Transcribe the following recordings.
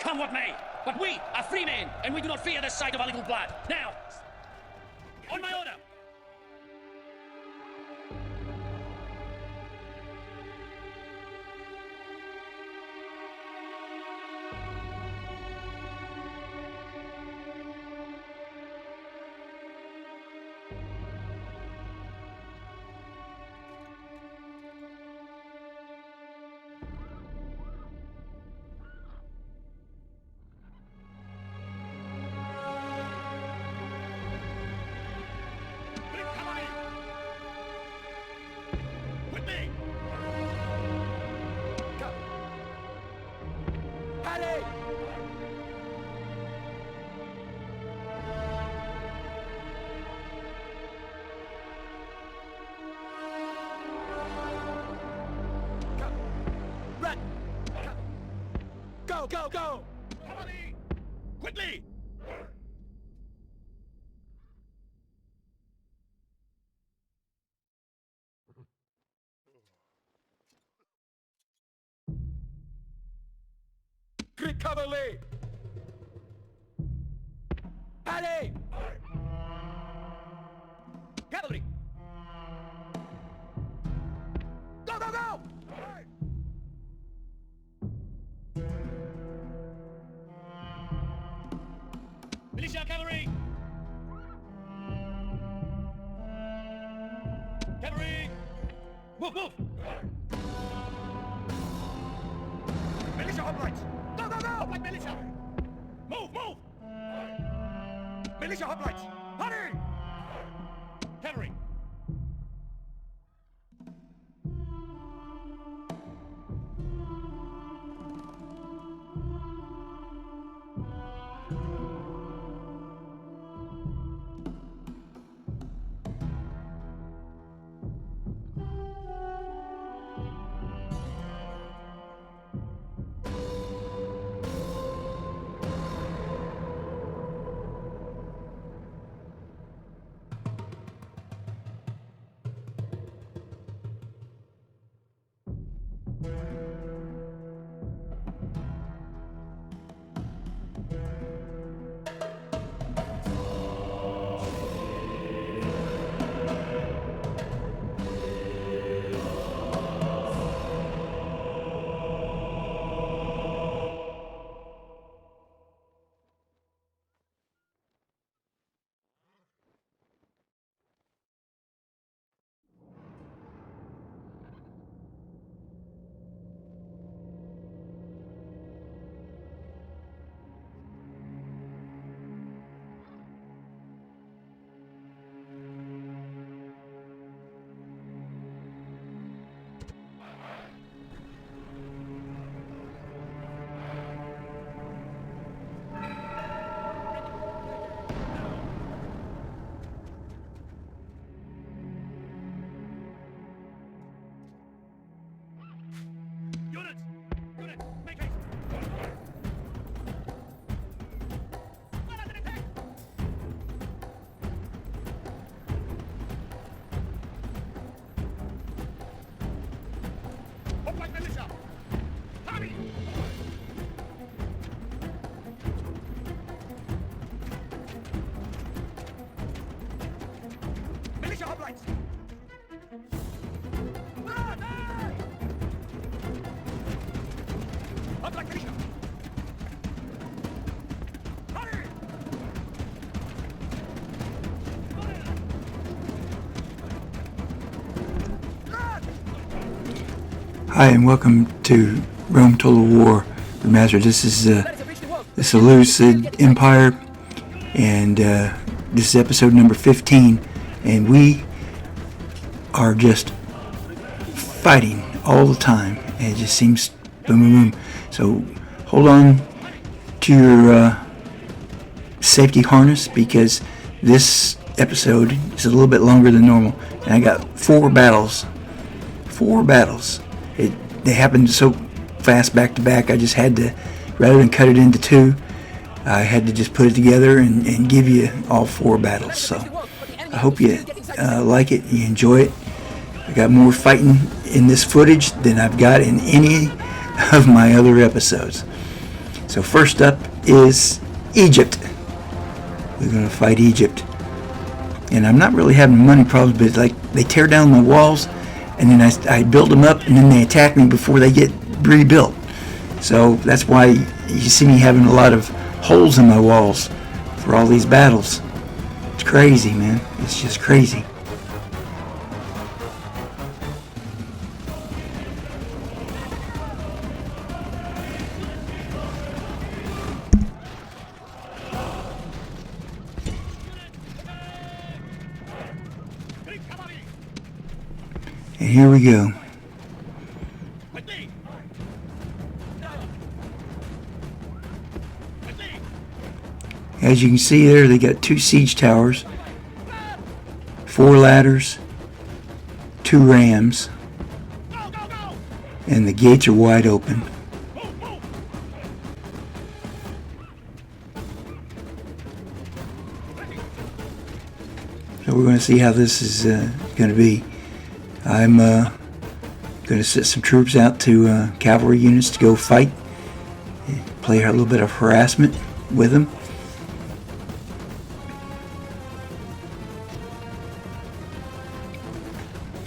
come what may. But we are free men, and we do not fear the sight of a little blood. Now, on my order. Go, go! Cavalry! Quickly! Great cavalry! Allez! Cavalry! Go, go, go! Militia cavalry! Cavalry! Move, move! Militia hoplites! Go, go, go! Hoplite militia! Move, move! Militia hoplites! Hurry! Cavalry! Hi, and welcome to Rome Total War Remastered. This is the Seleucid Empire, and this is episode number 15, and we are just fighting all the time, and it just seems boom, boom, boom. So hold on to your safety harness, because this episode is a little bit longer than normal, and I got four battles. They happened so fast back to back, I just had to, rather than cut it into two, I had to just put it together and give you all four battles. So I hope you like it, you enjoy it. I got more fighting in this footage than I've got in any of my other episodes. So first up is Egypt. We're going to fight Egypt. And I'm not really having money problems, but like they tear down my walls, and then I build them up, and then they attack me before they get rebuilt. So that's why you see me having a lot of holes in my walls for all these battles. It's crazy, man. It's just crazy. And here we go. As you can see there, they got 2 siege towers, 4 ladders, 2 rams, and the gates are wide open. So we're going to see how this is going to be. I'm going to set some troops out to cavalry units to go fight, play a little bit of harassment with them.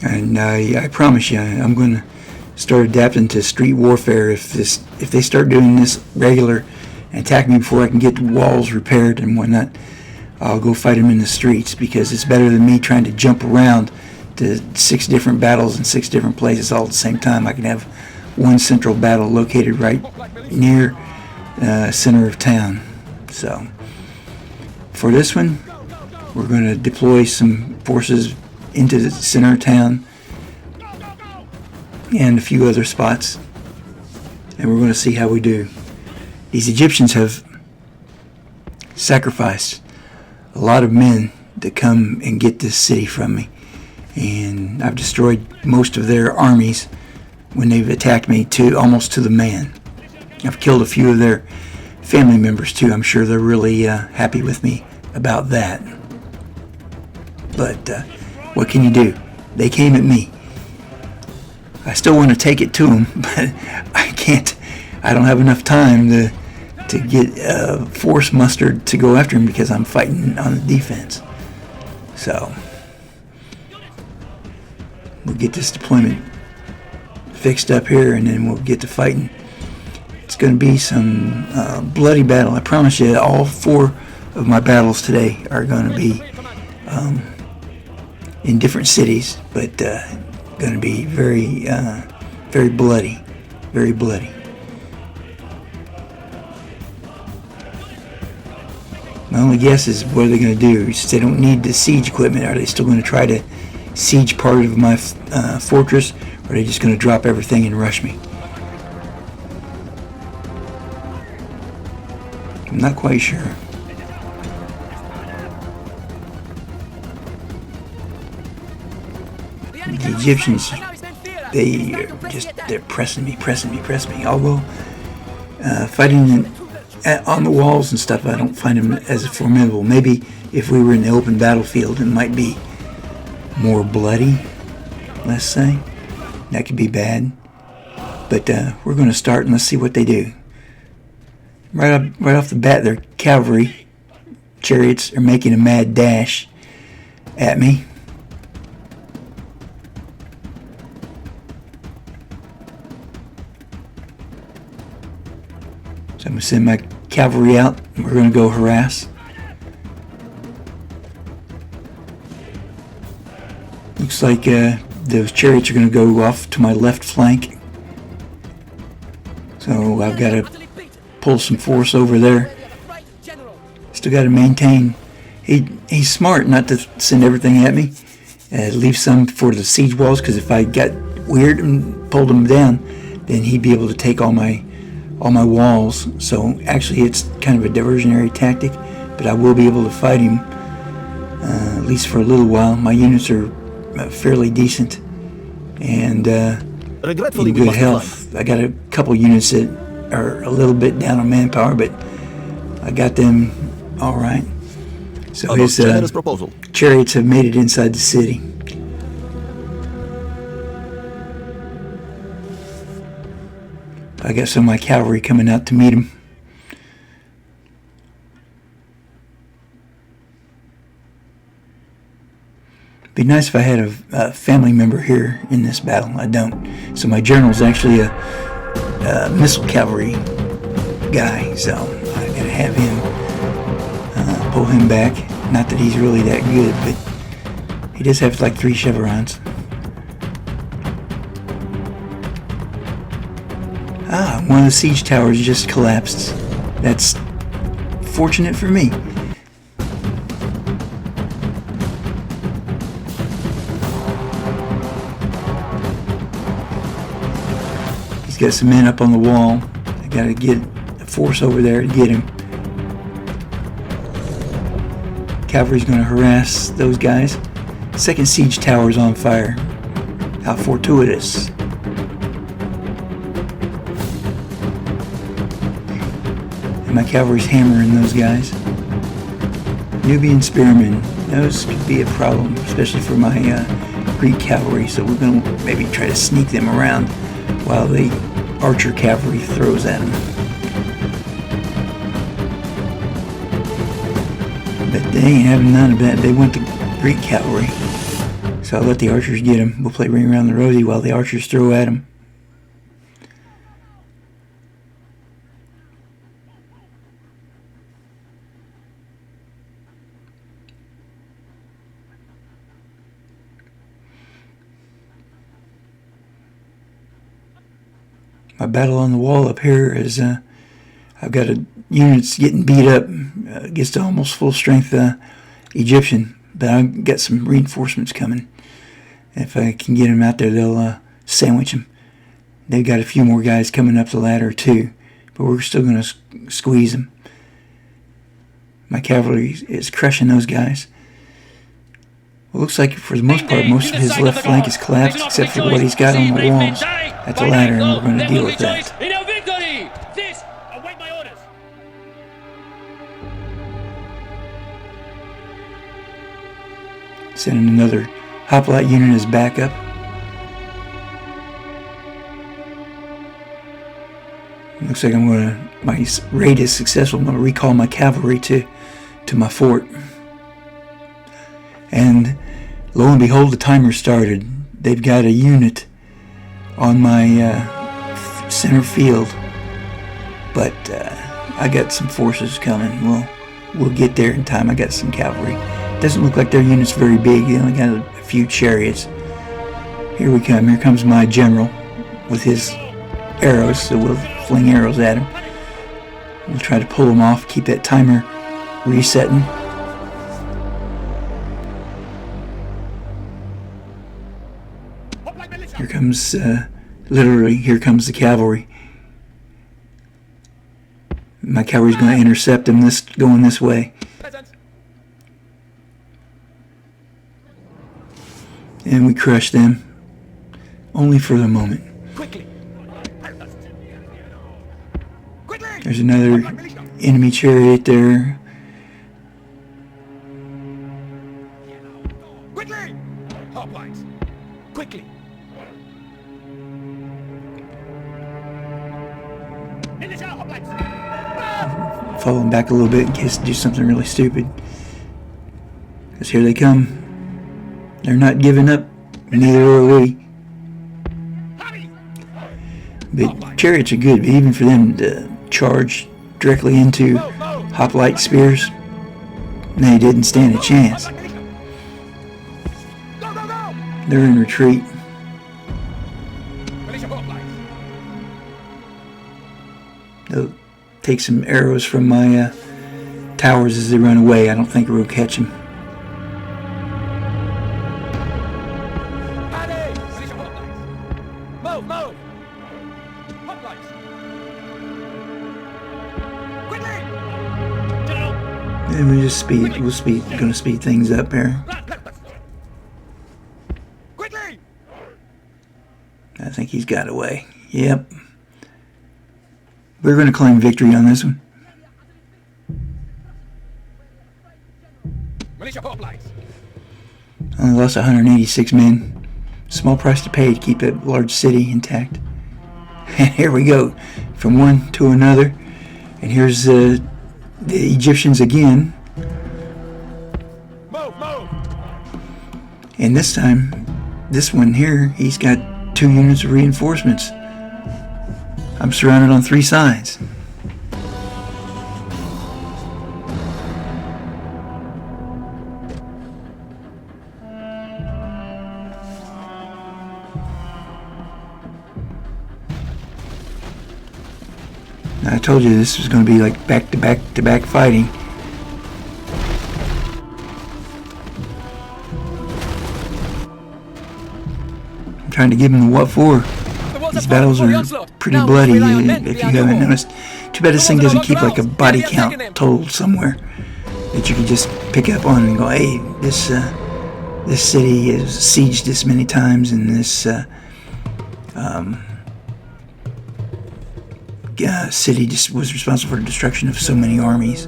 And I promise you, I'm going to start adapting to street warfare. If they start doing this regular and attack me before I can get the walls repaired and whatnot, I'll go fight them in the streets, because it's better than me trying to jump around to 6 different battles in 6 different places all at the same time. I can have one central battle located right near center of town. So for this one, we're going to deploy some forces into the center of town and a few other spots, and we're going to see how we do. These Egyptians have sacrificed a lot of men to come and get this city from me, and I've destroyed most of their armies when they've attacked me almost to the man. I've killed a few of their family members too. I'm sure they're really happy with me about that. But what can you do? They came at me. I still want to take it to them, but I can't. I don't have enough time to get force mustered to go after him, because I'm fighting on the defense. So we'll get this deployment fixed up here, and then we'll get to fighting. It's going to be some bloody battle. I promise you, all 4 of my battles today are going to be in different cities, but going to be very, very bloody, very bloody. My only guess is what are they going to do? Since they don't need the siege equipment, are they still going to try to siege part of my fortress, or are they just going to drop everything and rush me? I'm not quite sure. The Egyptians, they're pressing me. Although fighting on the walls and stuff, I don't find them as formidable. Maybe if we were in the open battlefield, it might be more bloody, let's say. That could be bad. But we're going to start, and let's see what they do. Right off the bat, their cavalry chariots are making a mad dash at me. So I'm going to send my cavalry out, and we're going to go harass. Looks like those chariots are going to go off to my left flank. So I've got to pull some force over there. Still got to maintain. He's smart not to send everything at me. Leave some for the siege walls, because if I got weird and pulled him down, then he'd be able to take all my walls. So actually it's kind of a diversionary tactic, but I will be able to fight him at least for a little while. My units are fairly decent and in good health. I got a couple units that are a little bit down on manpower, but I got them all right. So his chariots have made it inside the city. I got some of my cavalry coming out to meet him. Be nice if I had a family member here in this battle. I don't. So my general's actually a missile cavalry guy, so I gotta have him pull him back. Not that he's really that good, but he does have like 3 chevrons. One of the siege towers just collapsed. That's fortunate for me. He's got some men up on the wall. I gotta get a force over there to get him. Cavalry's gonna harass those guys. Second siege tower's on fire. How fortuitous. And my cavalry's hammering those guys. Nubian spearmen. Those could be a problem, especially for my Greek cavalry. So we're gonna maybe try to sneak them around while the archer cavalry throws at them. But they ain't having none of that. They want the Greek cavalry. So I'll let the archers get them. We'll play Ring Around the Rosie while the archers throw at them. My battle on the wall up here is I've got units getting beat up against almost full strength Egyptian, but I've got some reinforcements coming. If I can get them out there, they'll sandwich them. They've got a few more guys coming up the ladder too, but we're still going to squeeze them. My cavalry is crushing those guys. Well, looks like for the most part, most of his left flank is collapsed, except for what he's got on the walls at the ladder, and we're going to deal with that. In our victory! This! Await my orders. Sending another hoplite unit as backup. Looks like my raid is successful. I'm going to recall my cavalry to my fort. And lo and behold, the timer started. They've got a unit on my center field, but I got some forces coming. We'll get there in time. I got some cavalry. Doesn't look like their unit's very big. They only got a few chariots. Here we come. Here comes my general with his arrows, so we'll fling arrows at him. We'll try to pull him off, keep that timer resetting. Here comes, literally, here comes the cavalry. My cavalry's going to intercept them going this way. And we crush them, only for the moment. There's another enemy chariot there. Quickly! Hoplites! Quickly! Falling back a little bit in case they do something really stupid. Because here they come. They're not giving up. Neither are we. But chariots are good, but even for them to charge directly into hoplite spears, they didn't stand a chance. They're in retreat. They'll take some arrows from my towers as they run away. I don't think we'll catch them. And we just gonna speed things up here. I think he's got away. Yep. We're gonna claim victory on this one. Only lost 186 men. Small price to pay to keep that large city intact. And here we go, from one to another. And here's the Egyptians again. And this time, this one here, he's got 2 units of reinforcements. I'm surrounded on 3 sides. I told you this was going to be like back-to-back-to-back fighting. I'm trying to give him the what for. These battles are pretty bloody, if you haven't noticed. Too bad this thing doesn't keep like a body count total somewhere that you can just pick up on and go, hey, this city is sieged this many times, and this city just was responsible for the destruction of so many armies.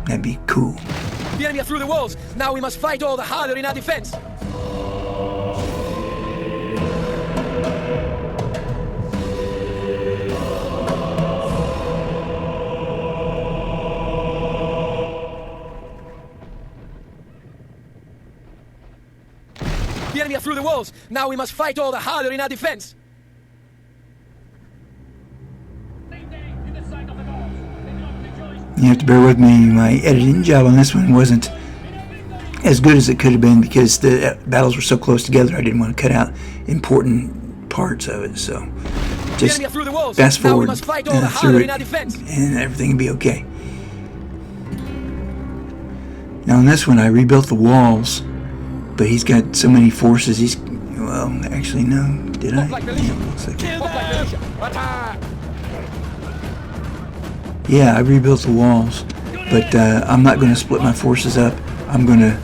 That'd be cool. The enemy are through the walls. Now we must fight all the harder in our defense. The enemy are through the walls. Now we must fight all the harder in our defense. You have to bear with me. My editing job on this one wasn't as good as it could have been because the battles were so close together. I didn't want to cut out important parts of it. So just fast forward through it and everything will be okay. Now in this one I rebuilt the walls, but he's got so many forces. He's, well, actually no, did I? Yeah, looks like it. Yeah, I rebuilt the walls, but I'm not going to split my forces up. I'm going to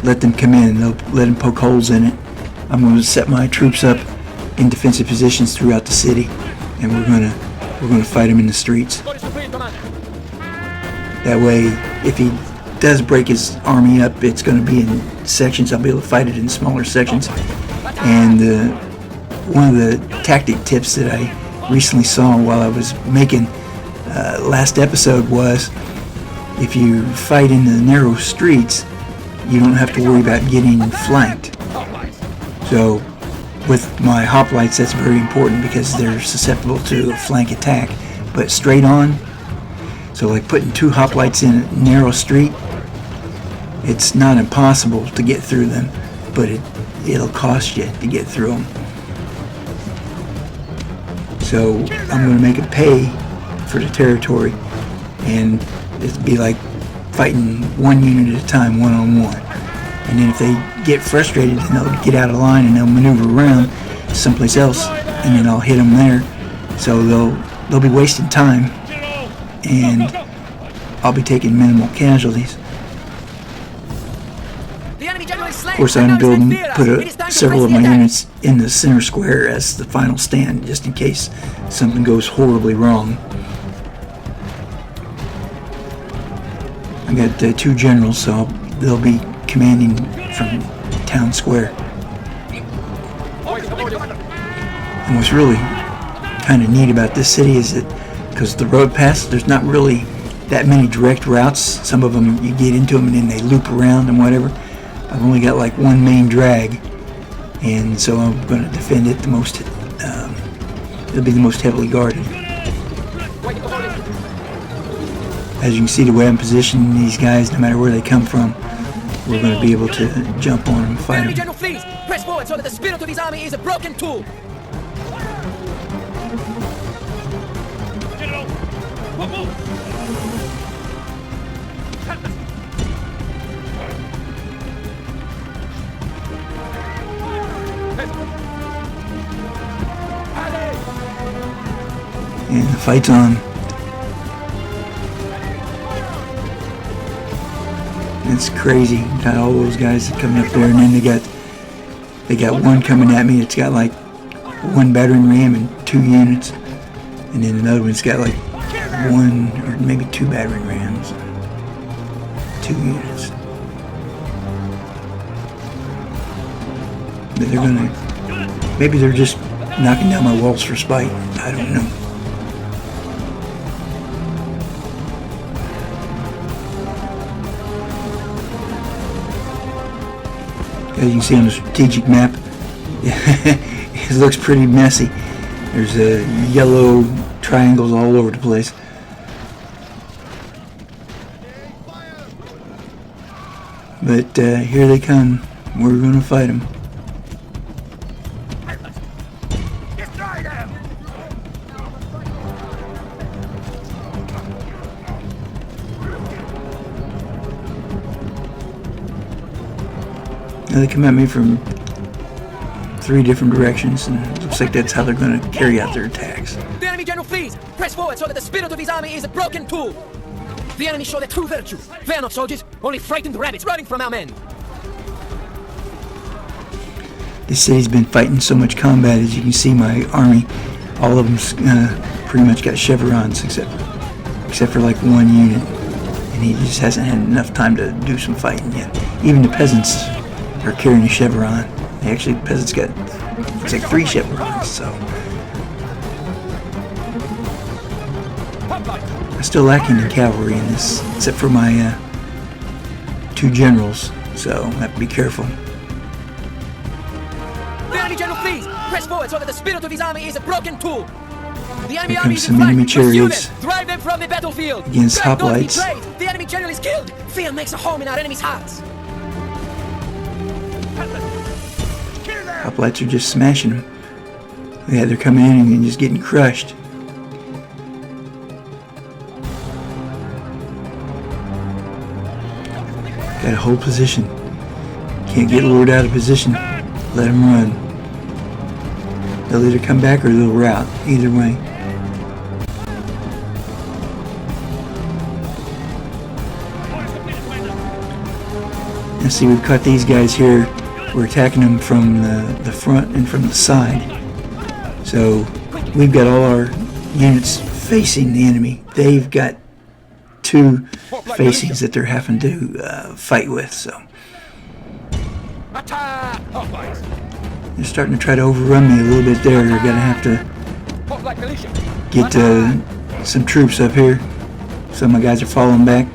let them come in. They'll let them poke holes in it. I'm going to set my troops up in defensive positions throughout the city, and we're going to fight them in the streets. That way, if he does break his army up, it's going to be in sections. I'll be able to fight it in smaller sections. And one of the tactic tips that I recently saw while I was making last episode was, if you fight in the narrow streets, you don't have to worry about getting flanked. So with my hoplites, that's very important because they're susceptible to a flank attack. But straight on, so like putting 2 hoplites in a narrow street, it's not impossible to get through them, but it'll cost you to get through them. So I'm going to make it pay for the territory, and it'd be like fighting 1 unit at a time, one-on-one. And then if they get frustrated, then they'll get out of line and they'll maneuver around someplace else, and then I'll hit them there. So they'll be wasting time, and I'll be taking minimal casualties. Of course, I'm building, several of my units in the center square as the final stand, just in case something goes horribly wrong. I got 2 generals, so they'll be commanding from town square. And what's really kind of neat about this city is that, because the road pass, there's not really that many direct routes. Some of them you get into them and then they loop around and whatever. I've only got like 1 main drag, and so I'm going to defend it the most. It'll be the most heavily guarded. As you can see, the way I'm positioning these guys, no matter where they come from, we're going to be able to jump on them and fight them. General, please press forward so that the spirit of his army is a broken tool. General, move! And the fight's on. It's crazy. Got all those guys coming up there, and then they got one coming at me. It's got like 1 battering ram and 2 units, and then another one's got like 1 or maybe 2 battering rams, 2 units. But they're gonna, maybe they're just knocking down my walls for spite. I don't know. As you can see on the strategic map, it looks pretty messy. There's yellow triangles all over the place. But here they come. We're going to fight them. Destroy them! Now they come at me from 3 different directions, and it looks like that's how they're going to carry out their attacks. The enemy general flees! Press forward so that the spirit of his army is a broken tool! The enemy show their true virtue. They are not soldiers, only frightened rabbits running from our men. This city's been fighting so much combat. As you can see, my army, all of them's pretty much got chevrons, except for like one unit, and he just hasn't had enough time to do some fighting yet. Even the peasants are carrying a chevron. Actually, peasants got, it's like 3 chevrons, so. I'm still lacking in cavalry in this, except for my 2 generals, so I have to be careful. The enemy general flees! Press forward so that the spirit of his army is a broken tool! The enemy Here army comes is in some flight! enemy Pursue chariots them! Drive them from the battlefield! against Drive not hoplites. betrayed! The enemy general is killed! Fear makes a home in our enemies' hearts! Hoplites are just smashing them. Yeah, they're coming in and just getting crushed. Got to hold position. Can't get lured out of position. Let them run. They'll either come back or they'll rout. Either way. Now see, we've caught these guys here. We're attacking them from the front and from the side. So we've got all our units facing the enemy. They've got 2 facings that they're having to fight with. So they're starting to try to overrun me a little bit there. They're gonna have to get some troops up here. Some of my guys are falling back.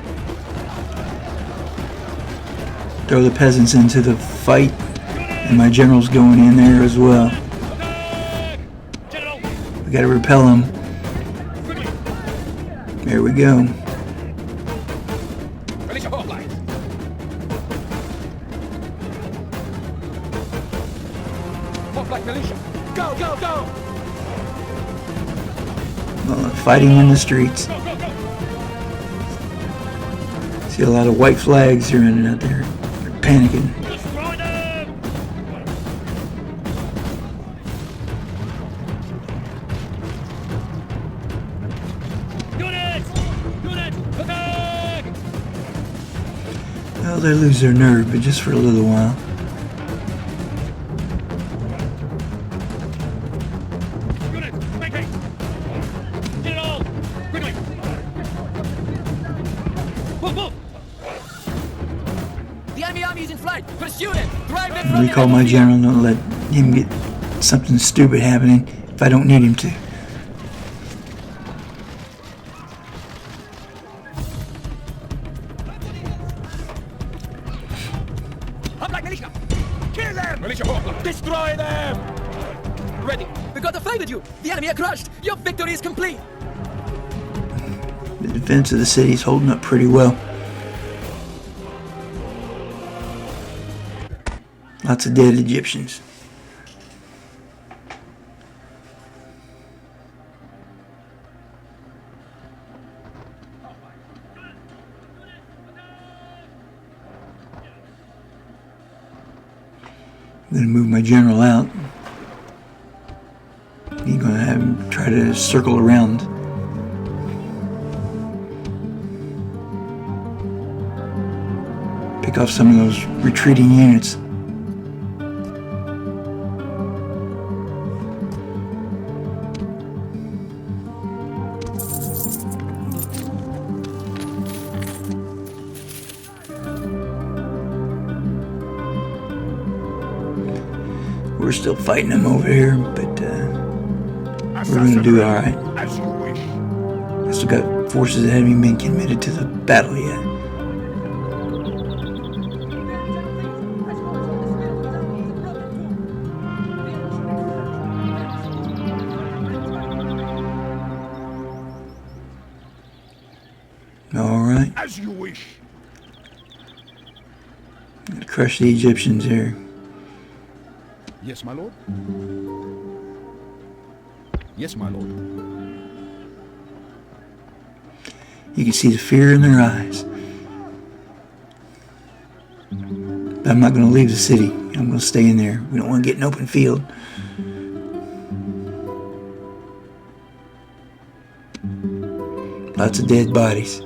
Throw the peasants into the fight, and my general's going in there as well. We gotta repel them. There we go. Go, go, go! Fighting in the streets. See a lot of white flags are running out there. They're panicking. Destroy them! Units! Units! Attack! Well, they lose their nerve, but just for a little while. Units! Make haste! Get it all! Quickly! Move, move! The enemy army is in flight! Pursue them! Drive them from the Recall my battlefield! general, don't let him get something stupid happening if I don't need him to. Kill them! Destroy them! Ready! We got to fight with you! The enemy are crushed! Your victory is complete! The defense of the city is holding up pretty well. Lots of dead Egyptians. I'm going to move my general out. He's going to have him try to circle around. Pick off some of those retreating units. We're still fighting them over here, but we're going to do all right. As you wish. I still got forces that haven't even been committed to the battle yet. All right. As you wish. Crush the Egyptians there. Yes, my lord. Yes, my lord. You can see the fear in their eyes. But I'm not going to leave the city. I'm going to stay in there. We don't want to get an open field. Lots of dead bodies.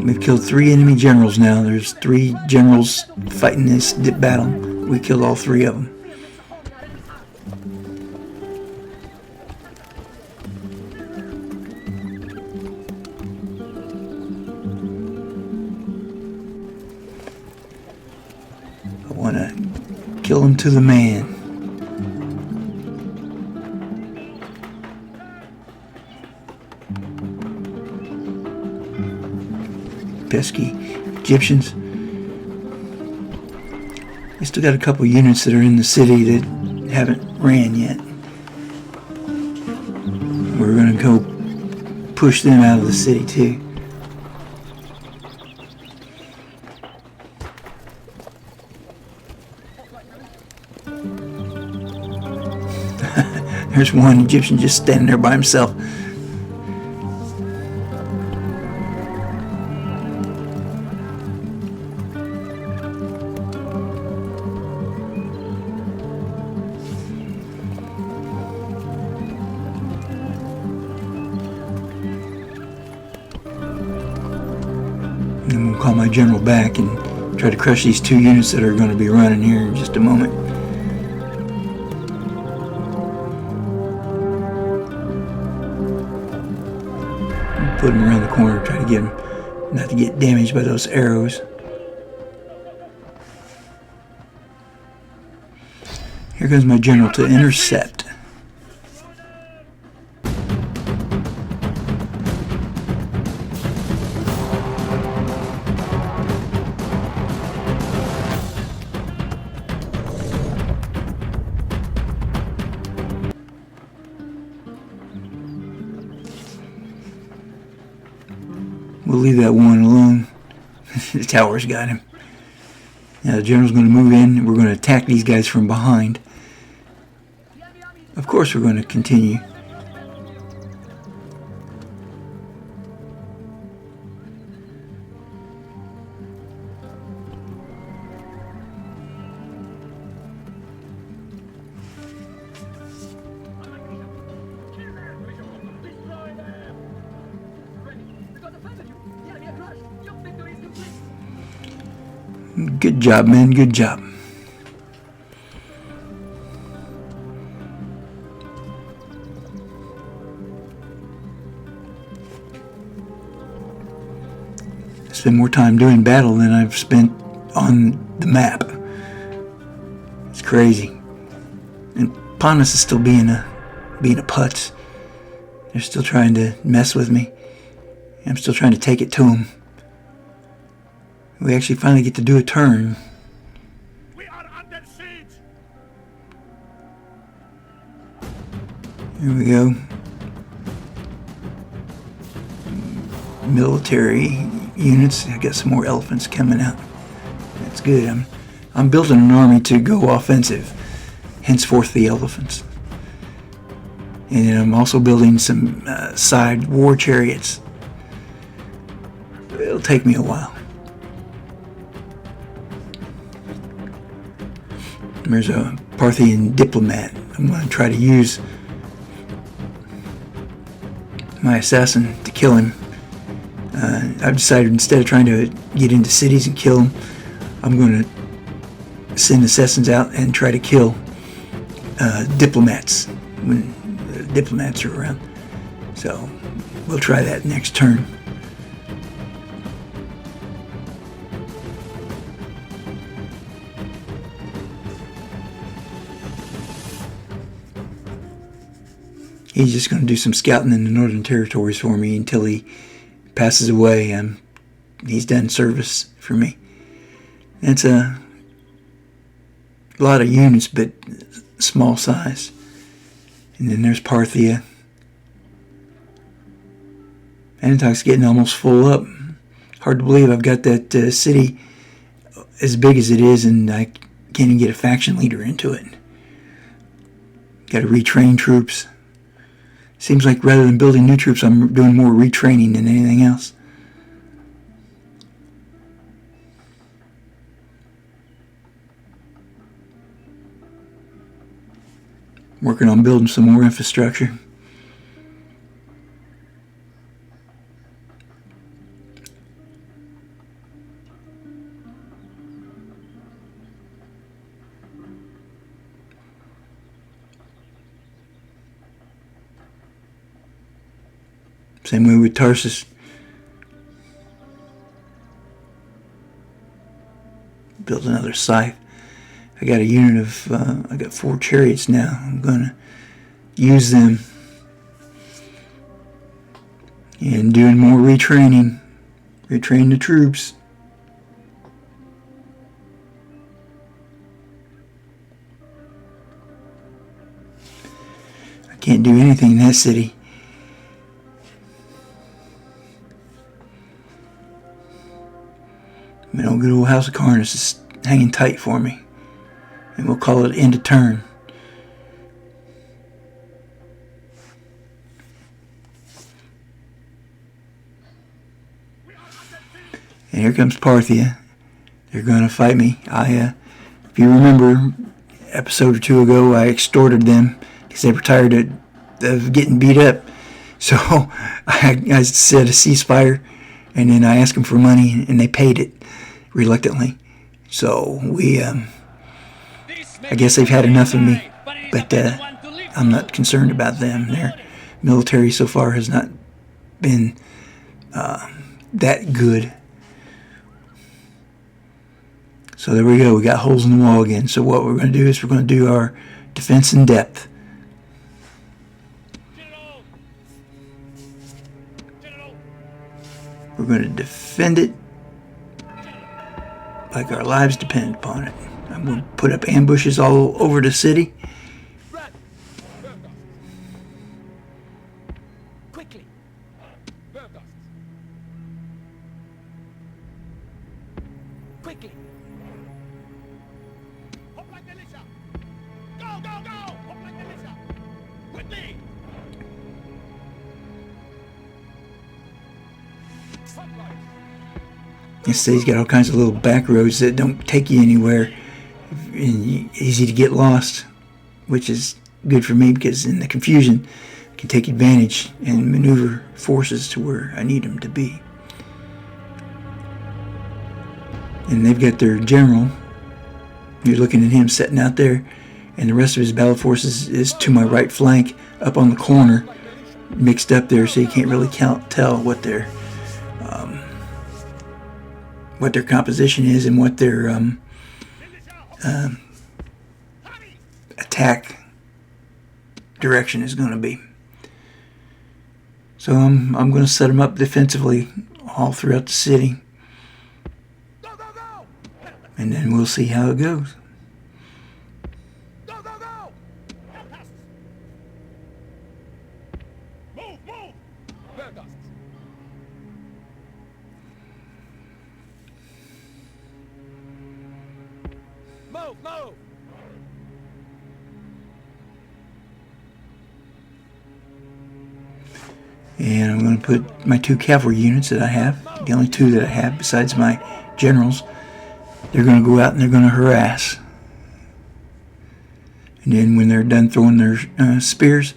We've killed 3 enemy generals now. There's 3 generals fighting this battle. We killed all 3 of them. I want to kill them to the man. Pesky Egyptians. We still got a couple units that are in the city that haven't ran yet. We're going to go push them out of the city too. There's one Egyptian just standing there by himself. I'm going to call my general back and try to crush these 2 units that are going to be running here in just a moment. Put them around the corner, try to get them not to get damaged by those arrows. Here comes my general to intercept. We'll leave that one alone. The tower's got him. Now the general's going to move in and we're going to attack these guys from behind. Of course we're going to continue. Good job, man. Good job. I spend more time doing battle than I've spent on the map. It's crazy. And Pontus is still being a putz. They're still trying to mess with me. I'm still trying to take it to them. We actually finally get to do a turn. We are under siege. Here we go. Military units. I got some more elephants coming out. That's good. I'm building an army to go offensive. Henceforth the elephants. And then I'm also building some side war chariots. It'll take me a while. There's a Parthian diplomat. I'm going to try to use my assassin to kill him. I've decided instead of trying to get into cities and kill them, I'm going to send assassins out and try to kill diplomats when the diplomats are around. So we'll try that next turn. He's just going to do some scouting in the Northern Territories for me until he passes away. He's done service for me. That's a lot of units, but small size. And then there's Parthia. Antioch's getting almost full up. Hard to believe I've got that city as big as it is, and I can't even get a faction leader into it. Got to retrain troops. Seems like rather than building new troops, I'm doing more retraining than anything else. Working on building some more infrastructure. Same way with Tarsus. Build another scythe. I got a unit of, I got 4 chariots now. I'm gonna use them. And doing more retraining. Retrain the troops. I can't do anything in that city. My old good old House of Karnas is hanging tight for me. And we'll call it end of turn. And here comes Parthia. They're going to fight me. If you remember, episode or 2 ago, I extorted them because they were tired of getting beat up. So I said a ceasefire, and then I asked them for money, and they paid it reluctantly. So I guess they've had enough of me, but I'm not concerned about them. Their military so far has not been that good. So there we go. We got holes in the wall again. So what we're going to do is we're going to do our defense in depth. We're going to defend it like our lives depend upon it. I'm going to put up ambushes all over the city. Quickly. Quickly. Hoplite militia! Go, go, go! Hoplite militia! Quickly! Hoplite! This city's got all kinds of little back roads that don't take you anywhere, and easy to get lost, which is good for me because in the confusion I can take advantage and maneuver forces to where I need them to be. And they've got their general. You're looking at him sitting out there, and the rest of his battle forces is to my right flank up on the corner, mixed up there, so you can't really tell what their composition is and what their attack direction is going to be. So I'm going to set them up defensively all throughout the city, Go, go, go! and then we'll see how it goes. Go, go, go! Help us! Move, move! Vergast! Move, move! And I'm going to put my 2 cavalry units that I have, the only 2 that I have besides my generals. They're going to go out and they're going to harass. And then when they're done throwing their spears,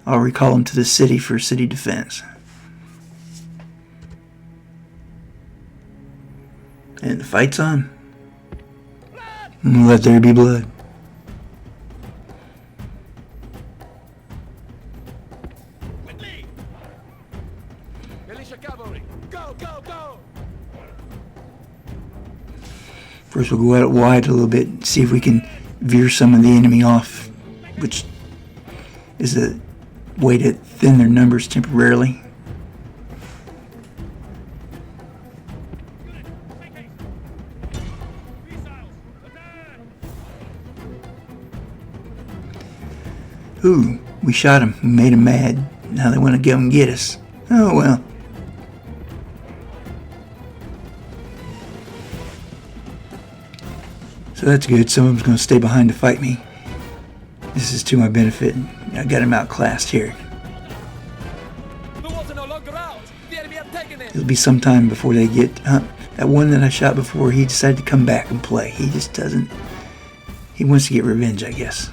I'll recall them to the city for city defense. And the fight's on. Let there be blood. Quickly! Militia cavalry. Go, go, go! First we'll go out wide a little bit and see if we can veer some of the enemy off, which is a way to thin their numbers temporarily. Ooh, we shot him. We made him mad. Now they want to go and get us. Oh well. So that's good. Some of them's going to stay behind to fight me. This is to my benefit. I got him outclassed here. The walls are no longer ours. The enemy have taken it. It'll be some time before they get... that one that I shot before, he decided to come back and play. He just doesn't... He wants to get revenge, I guess.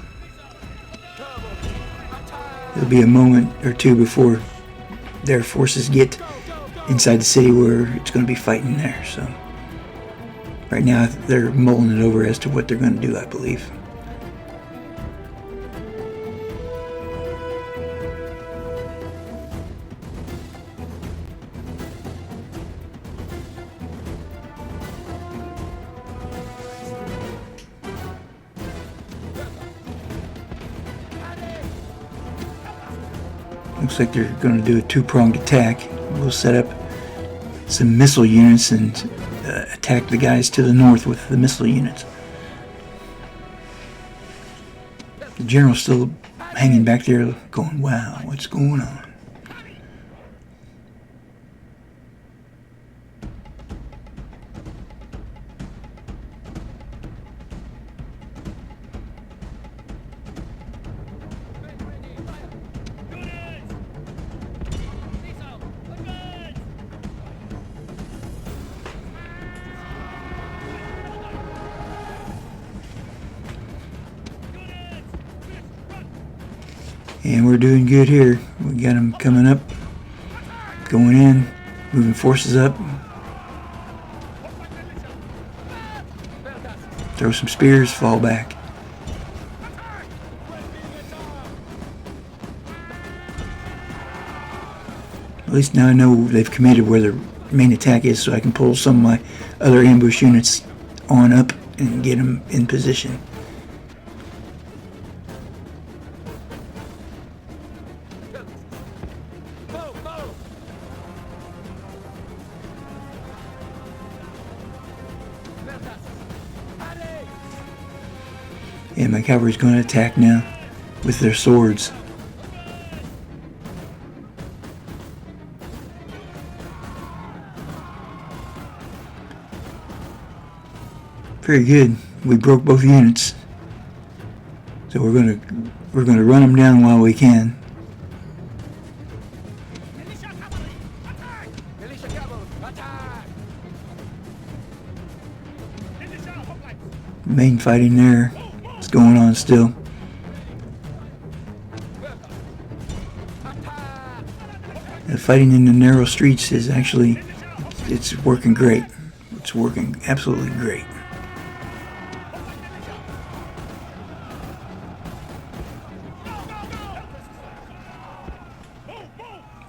There'll be a moment or two before their forces get inside the city where it's going to be fighting there, so... Right now, they're mulling it over as to what they're going to do, I believe. Looks like they're going to do a two-pronged attack. We'll set up some missile units and attack the guys to the north with the missile units. The general's still hanging back there going, wow, what's going on? And we're doing good here. We got them coming up, going in, moving forces up. Throw some spears, fall back. At least now I know they've committed where their main attack is, so I can pull some of my other ambush units on up and get them in position. And my cavalry's going to attack now with their swords. Very good. We broke both units, so we're going to run them down while we can. Main fighting there. It's going on still. The fighting in the narrow streets is actually, it's working great. It's working absolutely great.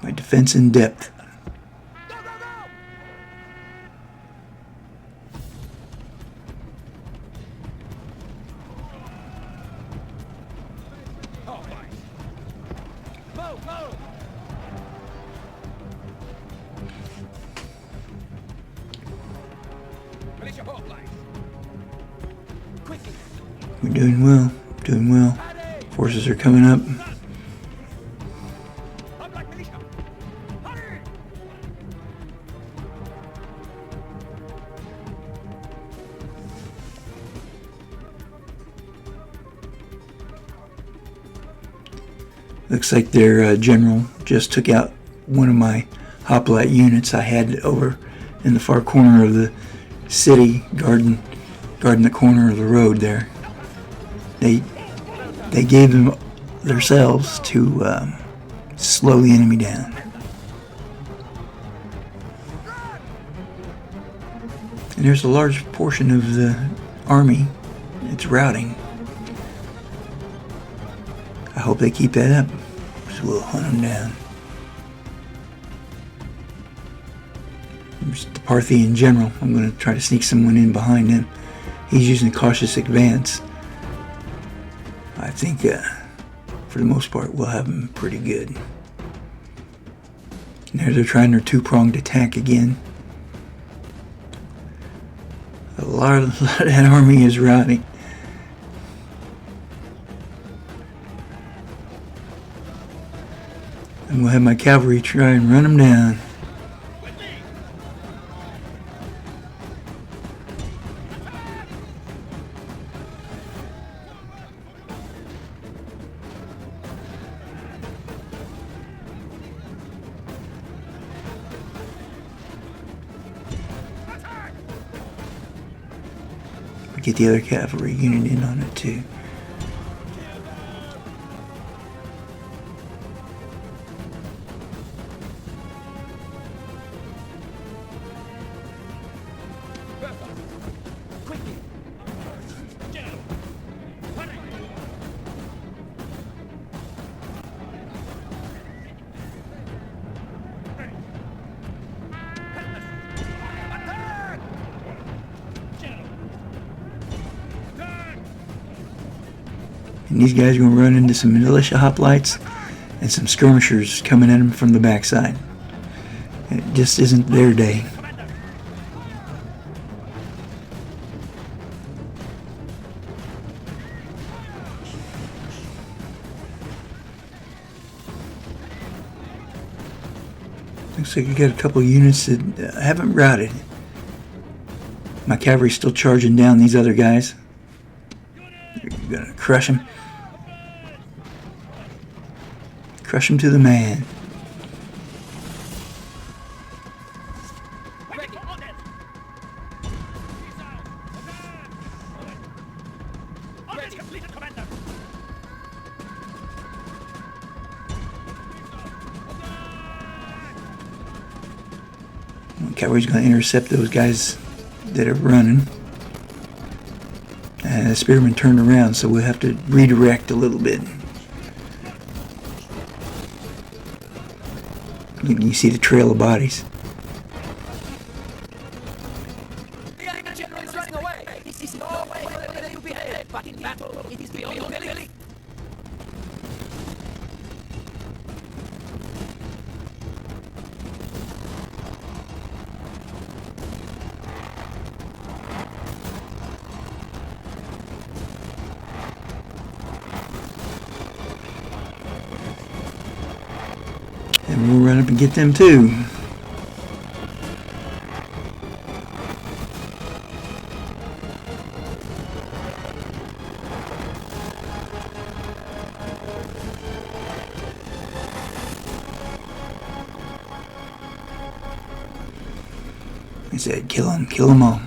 My defense in depth. We're doing well, doing well. Forces are coming up. Looks like their general just took out one of my hoplite units I had over in the far corner of the city, guarding the corner of the road there. They gave them themselves to slow the enemy down. And there's a large portion of the army that's routing. I hope they keep that up, so we'll hunt them down. There's the Parthian general. I'm going to try to sneak someone in behind him. He's using cautious advance. I think, for the most part, we'll have him pretty good. And there they're trying their two-pronged attack again. A lot of that army is routing. And we'll have my cavalry try and run them down. get the other cavalry unit in on it too. And these guys are going to run into some militia hoplites and some skirmishers coming at them from the backside. It just isn't their day. Looks like you got a couple of units that haven't routed. My cavalry's still charging down these other guys. You're gonna crush them. Crush them to the man. Cavalry's going to intercept those guys that are running. The spearmen turned around, so we'll have to redirect a little bit. You see the trail of bodies. The enemy general is running away. This is no way to let you be ahead, but in battle, it is beyond your ability. And we'll run up and get them too. I said, kill them all.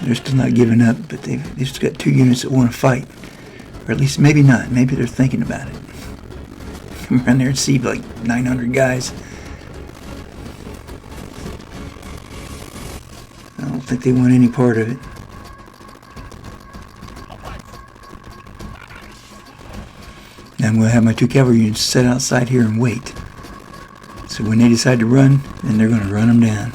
They're still not giving up, but they've just got 2 units that want to fight. Or at least, maybe not. Maybe they're thinking about it. Come around there and see like 900 guys. I don't think they want any part of it. Now I'm going to have my 2 cavalry units set outside here and wait. So when they decide to run, then they're going to run them down.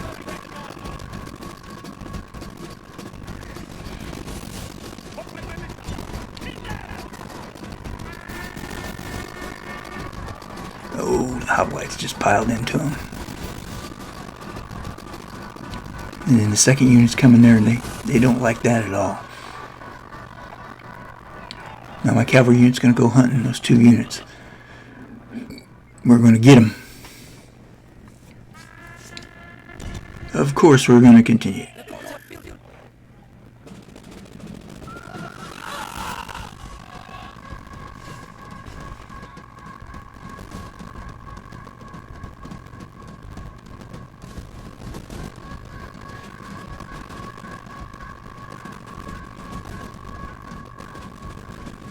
Oh, the hoplites just piled into them. And then the second unit's coming there, and they don't like that at all. Now my cavalry unit's going to go hunting those 2 units. We're going to get them. Of course, we're going to continue.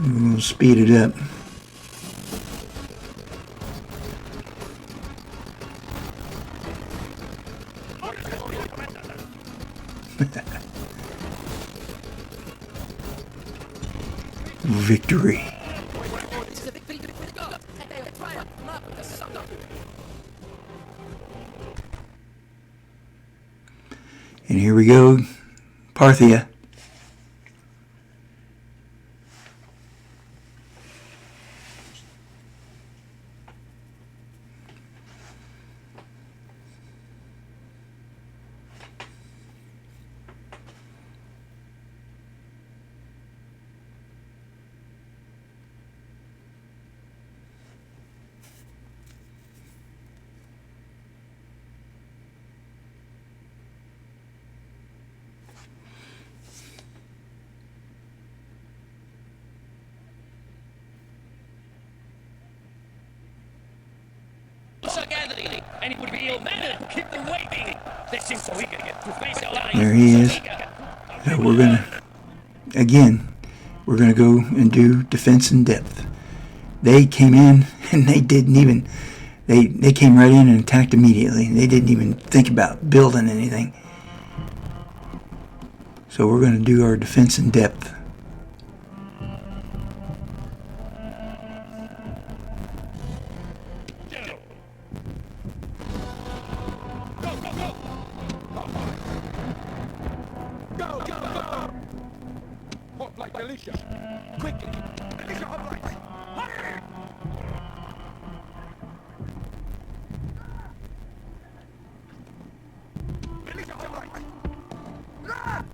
We're going to speed it up. Victory. And here we go, Parthia. are gathering, and it would be ill-mannered to keep them waiting. They seem so eager to face our lines. There he is. So we're gonna, again, we're gonna go and do defense in depth. They came in and they didn't even, they came right in and attacked immediately. They didn't even think about building anything. So we're gonna do our defense in depth. Militia! Quickly! Militia hoplites! Hurry! Militia hoplites! Run!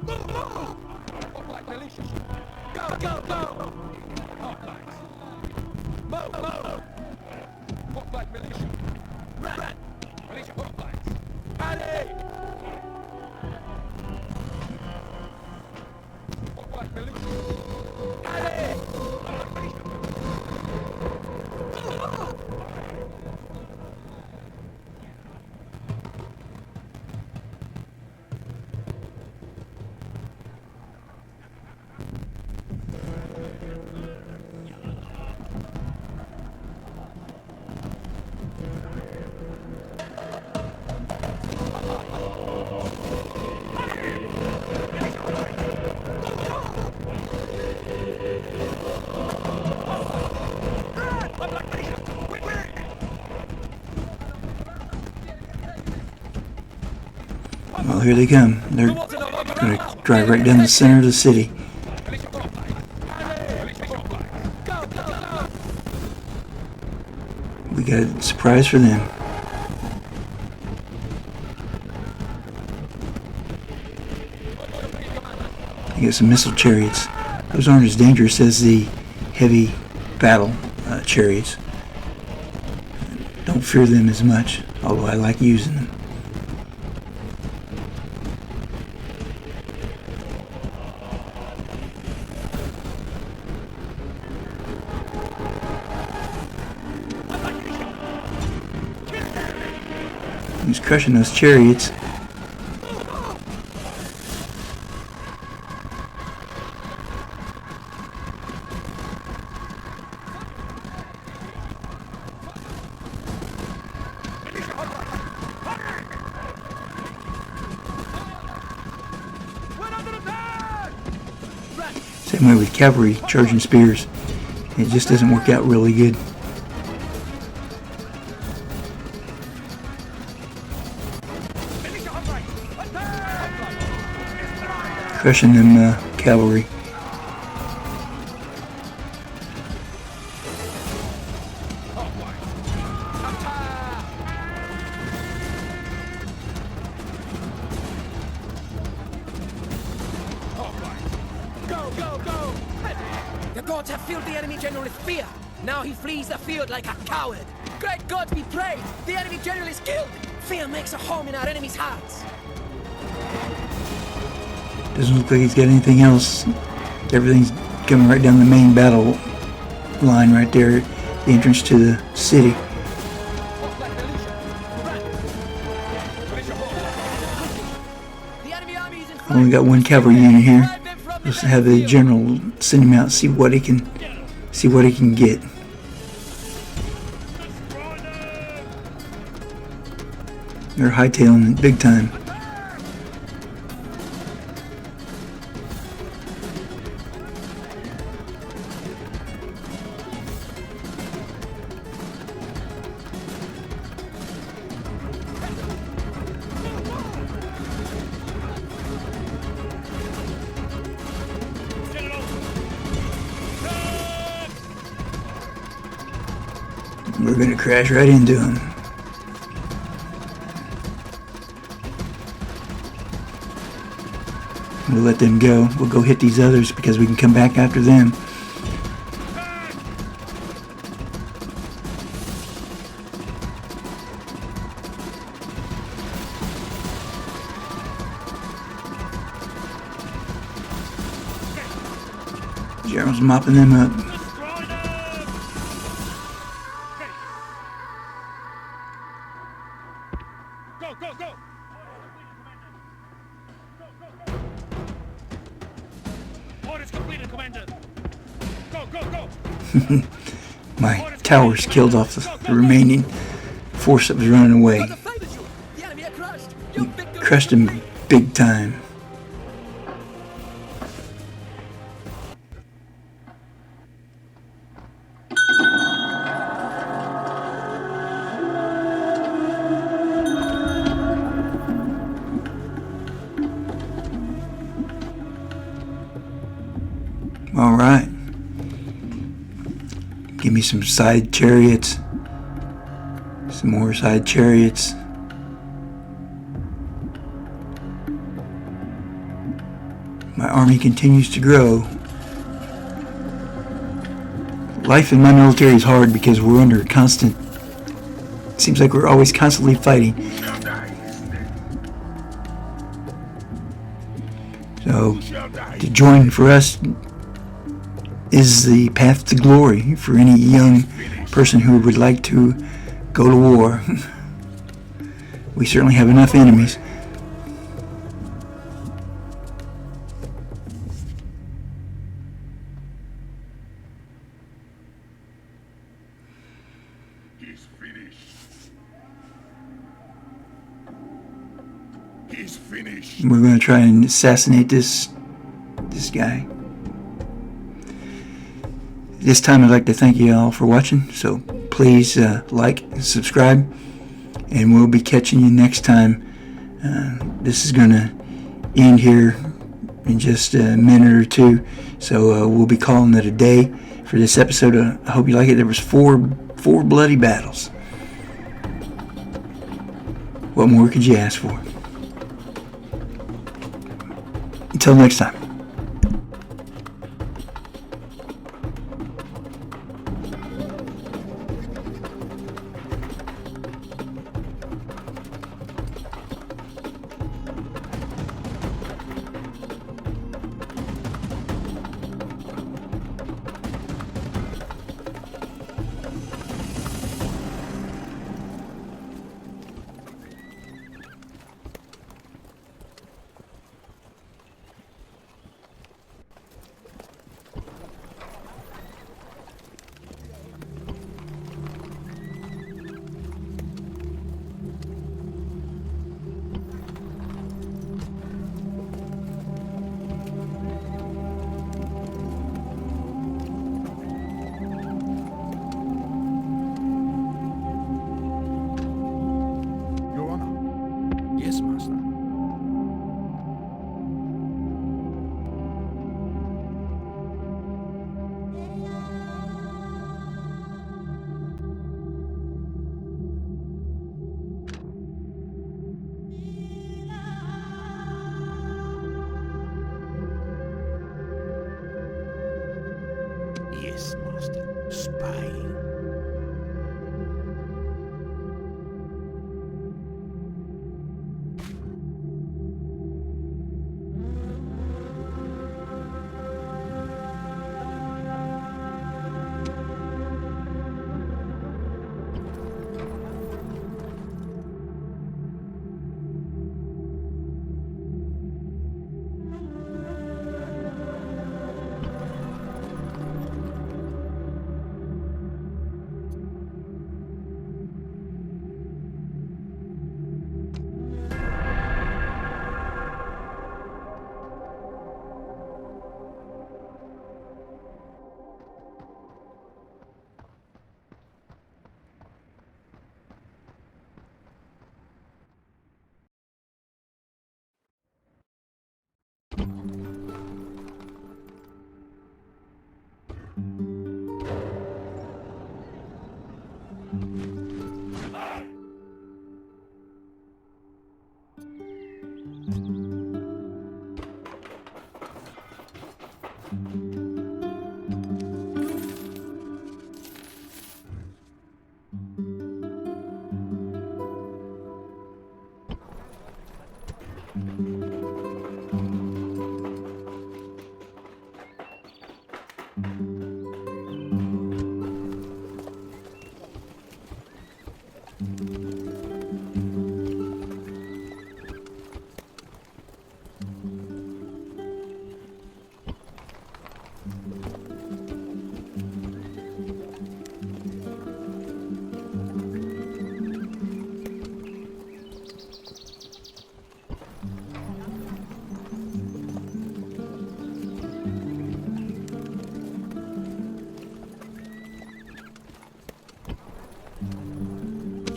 Move! Move! Hoplite militia! Go! Go! Go! Hoplites! Move! Move! Hoplite militia! Run! Militia hoplites! Hurry! Well, here they come. They're going to drive right down the center of the city. We got a surprise for them. You got some missile chariots. Those aren't as dangerous as the heavy battle chariots. Don't fear them as much, although I like using them. He's crushing those chariots. Same way with cavalry charging spears. It just doesn't work out really good. Crushing them cavalry. Go, go, go! The gods have filled the enemy general with fear. Now he flees the field like a coward. Great gods be praised! The enemy general is killed! Fear makes a home in our enemies' hearts. Doesn't look like he's got anything else. Everything's coming right down the main battle line right there, the entrance to the city. The enemy army is in front. Only got one cavalry unit here. Let's have the general send him out, see what he can get. They're hightailing it big time. We're gonna crash right into him. We'll let them go. We'll go hit these others because we can come back after them. General's mopping them up. go, go! Orders completed, Commander. Go, go, go! My towers killed off the remaining force that was running away. Got the fighters, you. The enemy are crushed. You big good. Crushed him big time. All right. Give me some side chariots. Some more side chariots. My army continues to grow. Life in my military is hard because we're under constant... Seems like we're always constantly fighting. So, to join for us is the path to glory for any young person who would like to go to war. We certainly have enough enemies. He's finished. He's finished. We're going to try and assassinate this guy. This time I'd like to thank you all for watching, so please like and subscribe, and we'll be catching you next time. This is going to end here in just a minute or two, so we'll be calling it a day for this episode. I hope you like it. There was four bloody battles. What more could you ask for? Until next time. Your Honor. Yes, Master. Yes, Master. Spying.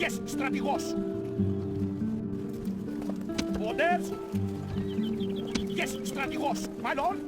Yes, strategos. Orders? Yes, strategos. My lord?